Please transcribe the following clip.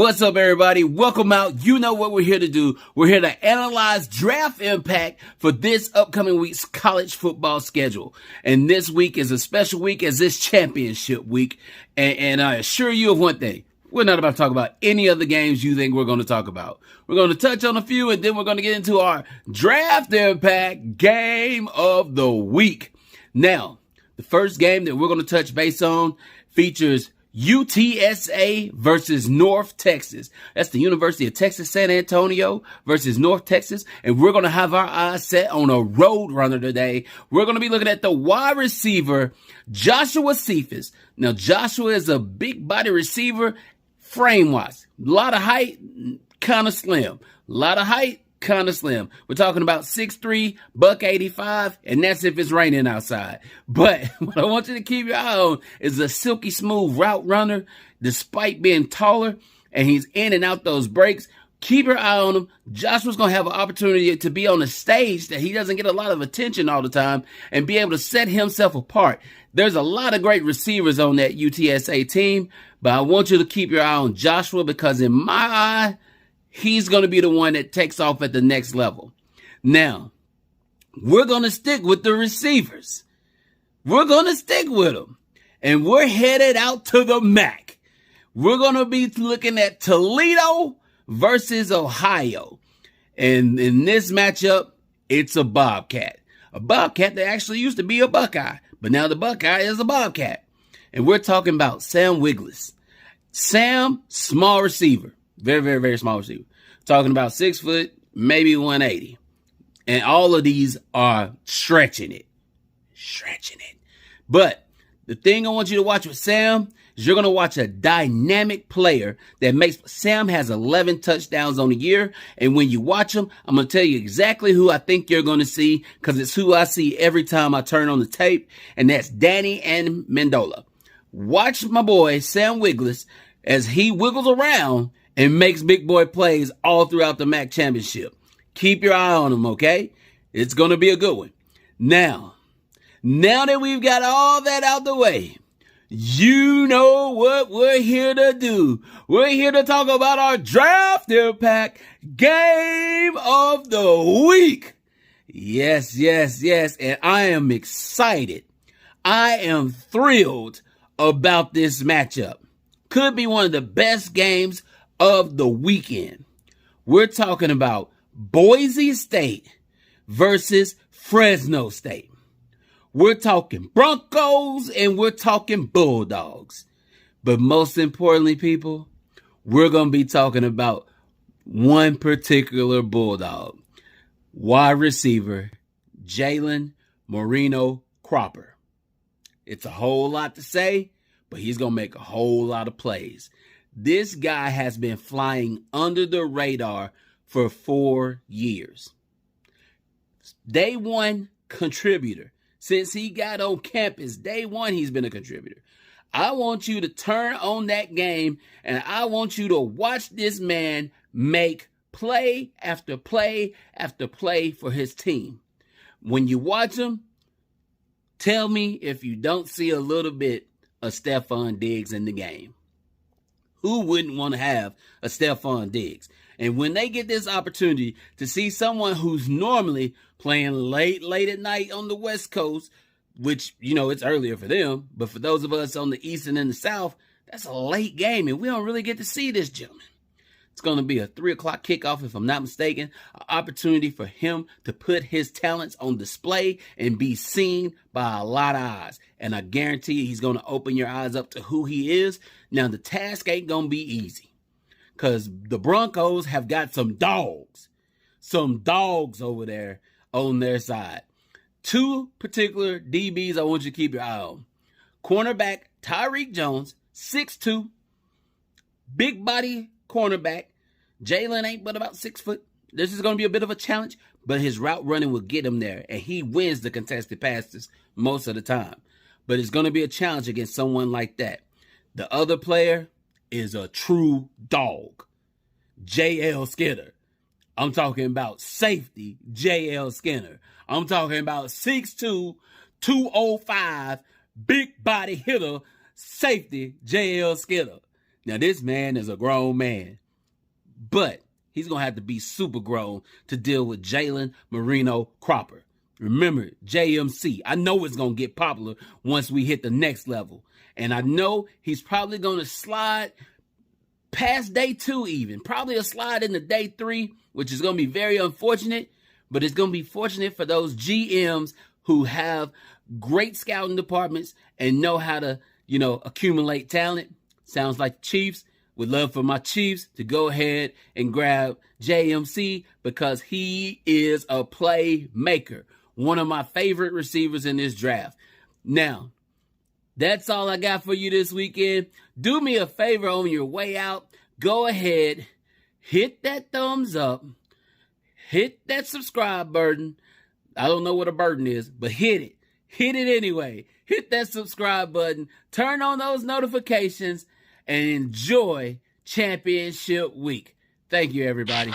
What's up, everybody? Welcome out. You know what we're here to do. We're here to analyze draft impact for this upcoming week's college football schedule. And this week is a special week as this championship week. And I assure you of one thing. We're not about to talk about any of the games you think we're going to talk about. We're going to touch on a few, and then we're going to get into our draft impact game of the week. Now, the first game that we're going to touch base on features UTSA versus North Texas. That's the University of Texas San Antonio versus North Texas. And we're going to have our eyes set on a road runner today. We're going to be looking at the wide receiver, Joshua Cephas. Now, Joshua is a big body receiver, frame-wise. A lot of height, kind of slim. A lot of height, kind of slim. We're talking about 6'3", $185, and that's if it's raining outside. But what I want you to keep your eye on is a silky smooth route runner, despite being taller, and he's in and out those breaks. Keep your eye on him. Joshua's going to have an opportunity to be on a stage that he doesn't get a lot of attention all the time and be able to set himself apart. There's a lot of great receivers on that UTSA team, but I want you to keep your eye on Joshua because in my eye, he's going to be the one that takes off at the next level. Now, we're going to stick with the receivers. We're going to stick with them. And we're headed out to the MAC. We're going to be looking at Toledo versus Ohio. And in this matchup, it's a Bobcat. A Bobcat that actually used to be a Buckeye. But now the Buckeye is a Bobcat. And we're talking about Sam Wiglusz. Sam, small receiver. Very, very, very small receiver. Talking about 6 foot, maybe 180. And all of these are stretching it. But the thing I want you to watch with Sam is you're going to watch a dynamic player that makes Sam has 11 touchdowns on the year. And when you watch him, I'm going to tell you exactly who I think you're going to see because it's who I see every time I turn on the tape. And that's Danny Amendola. Watch my boy, Sam Wiglusz, as he wiggles around and makes big boy plays all throughout the MAC championship. Keep your eye on him, okay? It's going to be a good one. Now that we've got all that out the way, you know what we're here to do. We're here to talk about our draft impact game of the week. Yes. And I am excited. I am thrilled about this matchup. Could be one of the best games of the weekend. We're talking about Boise State versus Fresno State. We're talking Broncos and we're talking Bulldogs. But most importantly, people, we're going to be talking about one particular Bulldog. Wide receiver, Jalen Moreno Cropper. It's a whole lot to say, but he's going to make a whole lot of plays. This guy has been flying under the radar for 4 years. Day one contributor. Since he got on campus, day one, he's been a contributor. I want you to turn on that game, and I want you to watch this man make play after play after play for his team. When you watch him, tell me if you don't see a little bit of Stephon Diggs in the game. Who wouldn't want to have a Stephon Diggs? And when they get this opportunity to see someone who's normally playing late at night on the West Coast, which, you know, it's earlier for them, but for those of us on the East and in the South, that's a late game, and we don't really get to see this gentleman. It's going to be a 3 o'clock kickoff, if I'm not mistaken, an opportunity for him to put his talents on display and be seen by a lot of eyes. And I guarantee you he's going to open your eyes up to who he is. Now, the task ain't going to be easy because the Broncos have got some dogs over there on their side. Two particular DBs I want you to keep your eye on. Cornerback Tyreek Jones, 6'2", big body cornerback. Jalen ain't but about 6 foot. This is going to be a bit of a challenge, but his route running will get him there, and he wins the contested passes most of the time. But it's going to be a challenge against someone like that. The other player is a true dog, J.L. Skinner. I'm talking about safety, J.L. Skinner. I'm talking about 6'2", 205, big body hitter, safety, J.L. Skinner. Now, this man is a grown man, but he's going to have to be super grown to deal with Jalen Moreno Cropper. Remember, JMC. I know it's going to get popular once we hit the next level. And I know he's probably going to slide past day 2 even. Probably a slide into day 3, which is going to be very unfortunate. But it's going to be fortunate for those GMs who have great scouting departments and know how to, accumulate talent. Sounds like the Chiefs. Would love for my Chiefs to go ahead and grab JMC because he is a playmaker. One of my favorite receivers in this draft. Now, that's all I got for you this weekend. Do me a favor on your way out. Go ahead, hit that thumbs up, hit that subscribe button. I don't know what a button is, but hit it. Hit it anyway. Hit that subscribe button. Turn on those notifications and enjoy Championship Week. Thank you, everybody.